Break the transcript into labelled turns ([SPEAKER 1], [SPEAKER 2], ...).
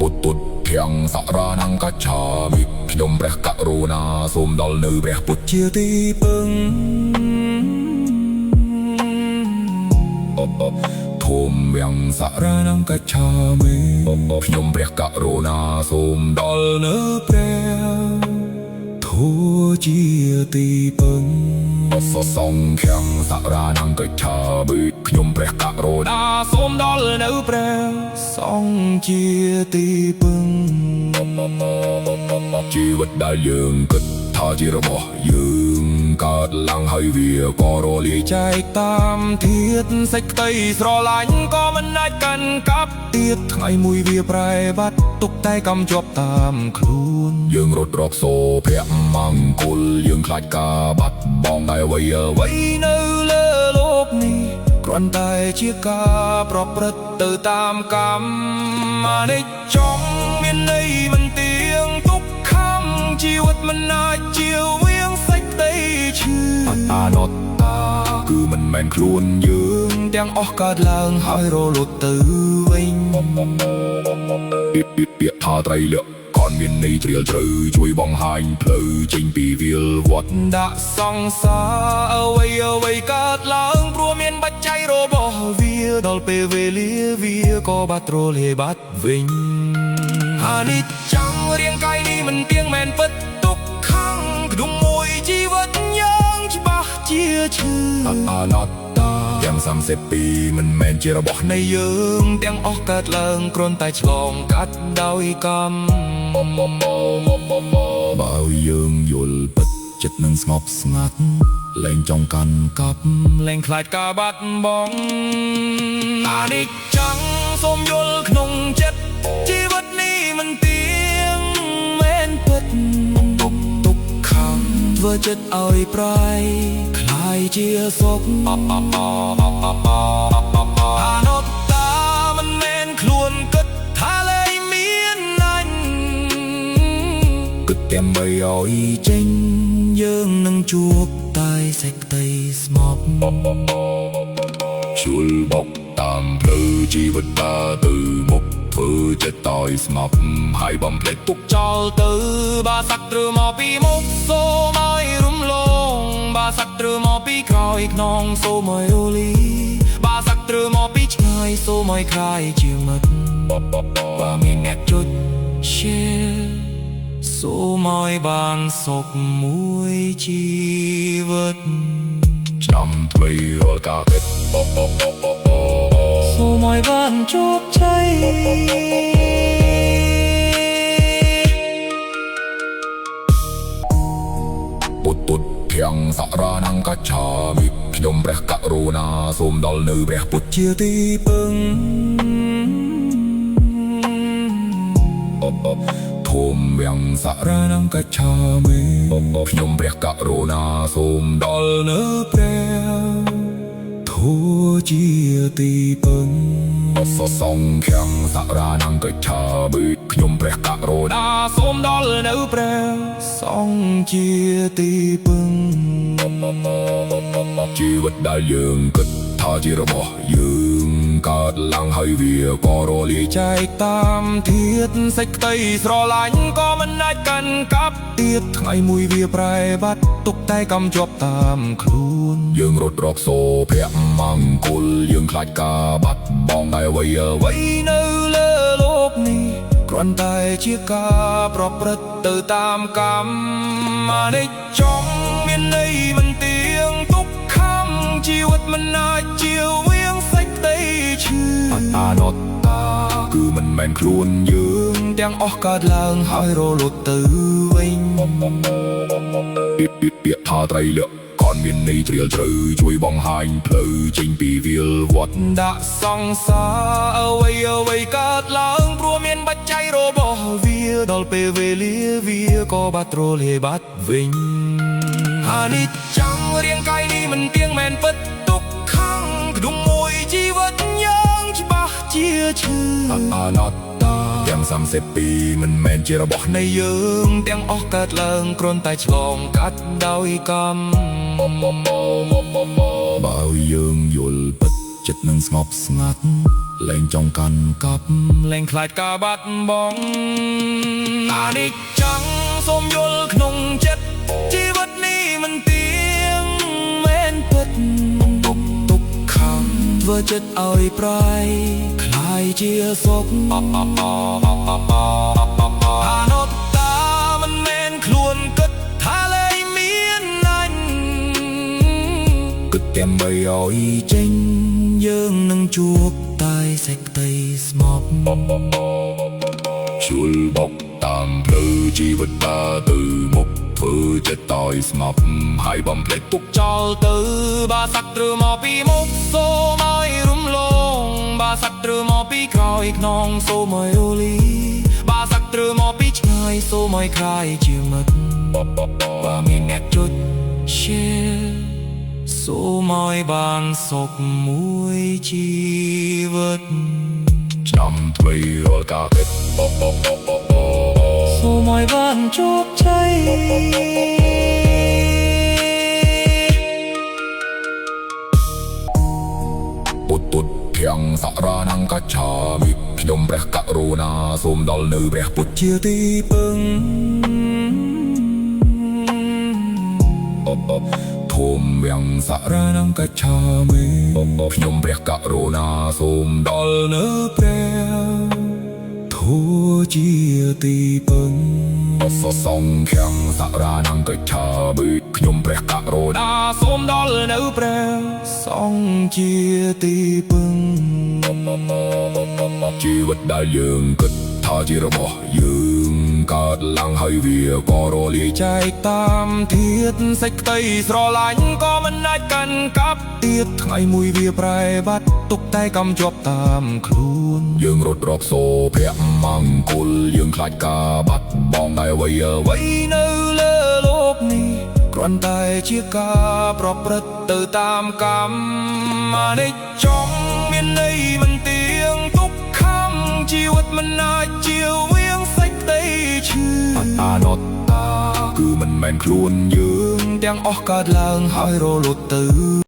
[SPEAKER 1] ពុទ្ធពុទ្ធទាំងសរានង្កច្ឆាមិខ្ញុំព្រះករុណាសូមដល់នៅព្រះពុទ្ធជាទីពឹងធម្មយ៉ាងសរានង្កច្ឆាមិខ្ញុំព្រះករុណាសូមដល់នៅព្រះធัวជាទីពឹងសង្ឃាំងសរានង្កច្ឆាមិខ្ញុំព្រះករុណាសូមដល់នៅព្រះសង្ឃជាទីពឹងជីវិតដែលយើងគិតថាជារបស់យើងកើតឡើងហើយវាក៏រលាយចែកតាមធាតុសេចក្តីស្រឡាញ់ក៏មិនអាចកាន់កាប់ទៀតថ្ងៃមួយវាប្រែបាត់ទុកតែកំជាប់តាមខ្លួនយើងរត់រកសូភៈមង្គលយើងខ្លាចការបាត់បង់តែអ្វីនៅលើលោកនេះគ្រាន់តែជាការប្រព្រឹត្តទៅតាមកម្មអនិច្ចំមានន័យមិនទៀងទុក្ខំជីវិតមិនអាចជៀសវាងសេចក្តីឈឺអនត្តាគឺមិនមែនខ្លួនយើងទាំងអស់កើតឡើងហើយរលត់ទៅវិញពាក្យថាត្រៃលក្ខណ៍ក៏មានន័យជ្រាលជ្រៅជួយបង្ហាញផ្លូវចេញពីវាលវត្តដាក់សង្សារអ្វីកើតឡើងព្រោះមានបច្ច័យរបស់វាដល់ពេលវេលាវាក៏បាត់រលាយបាត់វិញអនិច្ចំរាងកាយនេះមិនទៀងមែនពិតទុក្ខំក្នុងមួយជីវិតយ៉ាងច្បាស់ជាឈឺអនត្តាទាំង32មិនមែនជារបស់នៃយើងទាំងអស់កើតឡើងគ្រាន់តែឆ្លងកាត់ដោយកម្មបើយើងយល់ពិតចិត្តនឹងស្ងប់ស្ងាត់លែងចង់កាន់កាប់លែងខ្លាចការបាត់បង់អនិច្ចំសូមយល់ក្នុងចិត្តជីវិតនេះមិនទៀងមែនពិតទុក្ខំធ្វើចិត្តឲ្យប្រៃខ្លាយជាសុខអនត្តាមិនមែនខ្លួនគិតថាលែងមានណាញ់គិតតែមិនឲ្យចេញយើងនឹងជួបតែសេចក្តីស្មោកជូលបកតាមផ្លូវជីវិតដើរទៅមុខធ្វើចិត្តឲ្យស្ងប់ហើយបំភ្លេចទុកចោលទៅបាសាក់ត្រូវមកពីមុខសូមឲ្យរំលងបាសាក់ត្រូវមកពីក្រោយខ្នងសូមឲ្យអូលីបាសាក់ត្រូវមកពីឆ្ងាយសូមឲ្យខ្លាយជាមិត្តបើមានអ្នកជុច share សូមឲ្យបានសុខមួយជីវិតឆ្នាំថ្មីរាល់ការគិតសូមឲ្យបានជោគជ័យពុទ្ធពុទ្ធទាំងសរានង្កច្ឆាមិខ្ញុំព្រះករុណាសូមដល់នៅព្រះពុទ្ធជាទីពឹងធម្មយ៉ាងសរានង្កច្ឆាមិខ្ញុំព្រះករុណាសូមដល់នៅព្រះធัวជាទីពឹងសង្ឃាំងសរានង្កច្ឆាមិខ្ញុំព្រះករុណាសូមដល់នៅព្រះសង្ឃជាទីពឹងជីវិតដែលយើងគិតថាជារបស់យើងកើតឡើងហើយវាក៏រលាយចែកតាមធាតុសេចក្តីស្រឡាញ់ក៏មិនអាចកាន់កាប់ទៀតថ្ងៃមួយវាប្រែបាត់ទុកតែកំជាប់តាមខ្លួនយើងរត់រកសូភៈមង្គលយើងខ្លាចការបាត់បង់តែអ្វីនៅលើលោកនេះគ្រាន់តែជាការប្រព្រឹត្តទៅតាមកម្មអនិច្ចំមានន័យមិនទៀងទុក្ខំជីវិតមិនអាចជៀសវាងសេចក្តីឈឺអនត្តាគឺមិនមែនខ្លួនយើងទាំងអស់កើតឡើងហើយរលត់ទៅវិញពាក្យថាត្រៃលក្ខណ៍ក៏មានន័យជ្រាលជ្រៅជួយបង្ហាញផ្លូវចេញពីវាលវត្តដាក់សង្សារអ្វីកើតឡើងព្រោះមានបច្ច័យរបស់វាដល់ពេលវេលាវាក៏បាត់រលាយបាត់វិញអនិច្ចំរាងកាយនេះមិនទៀងមែនពិតទុក្ខំក្នុងមួយជីវិតយ៉ាងច្បាស់ជាឈឺអនត្តាទាំង32មិនមែនជារបស់នៃយើងទាំងអស់កើតឡើងគ្រាន់តែឆ្លងកាត់ដោយកម្មបើយើងយល់ពិត ចិត្តនឹងស្ងប់ស្ងាត់លែងចង់កាន់កាប់លែងខ្លាចការបាត់បង់អនិច្ចំសូមយល់ក្នុងចិត្តជីវិតនេះមិនទៀងមែនពិតទុកខំធ្វើចិត្តឲ្យប្រៃខ្លាយជាសុខអនុត្តតាមិនមែនខ្លួនគិតថាលែងមានណាញ់គិតតែបីឲ្យចេញយើងនឹងជួបតែសេចក្តីស្មប់ជួលបកតាមផ្លូវជីវិតដើរទៅមុខធ្វើចិត្តឲ្យស្ងប់ហើយបំភ្លេចទុកចោលទៅបាសត្វឬមកពីមុខសូមឲ្យរំលងបាសត្វឬមកពីក្រោយខ្នងសូមឲ្យអូលីបាសត្វឬមកពីឆ្ងាយសូមឲ្យខ្លាយជាមិត្តបើមានអ្នកជួយ share សូមឲ្យបានសុខមួយជីវិតចាំថ្មីរាល់ការពិតសូមឲ្យបានជោគជ័យពុទ្ធភាំងសរណង្គច្ឆាមិខ្ញុំព្រះករុណាសូមដល់នៅព្រះពុទ្ធជាទីពឹងធម្មយ៉ាងសរណង្គច្ឆាមិខ្ញុំព្រះករុណាសូមដល់នៅព្រះធម៌ជាទីពឹងសង្ឃាំងសរណង្គច្ឆាមិខ្ញុំព្រះករុណាសូមដល់នៅព្រះសង្ឃជាទីពឹងជីវិតដែលយើងគិតថាជារបស់យើងកើតឡើងហើយវាក៏រលាយចែកតាមធាតុសេចក្តីស្រឡាញ់ក៏មិនអាចកាន់កាប់ទៀតថ្ងៃមួយវាប្រែបាត់ទុកតែកំជាប់តាមខ្លួនយើងរត់រកសូភៈមង្គលយើងខ្លាចការបាត់បង់តែអ្វីនៅលើលោកនេះគ្រាន់តែជាការប្រព្រឹត្តទៅតាមកម្មអនិច្ចំមានន័យមិនទៀងទុកខំជីវិតមិនអាចជៀសវាងសេចក្តីឈឺអនុត្តតាគឺមិនមែនខ្លួនយើងទាំងអស់កើតឡើងហើយរលត់ទៅ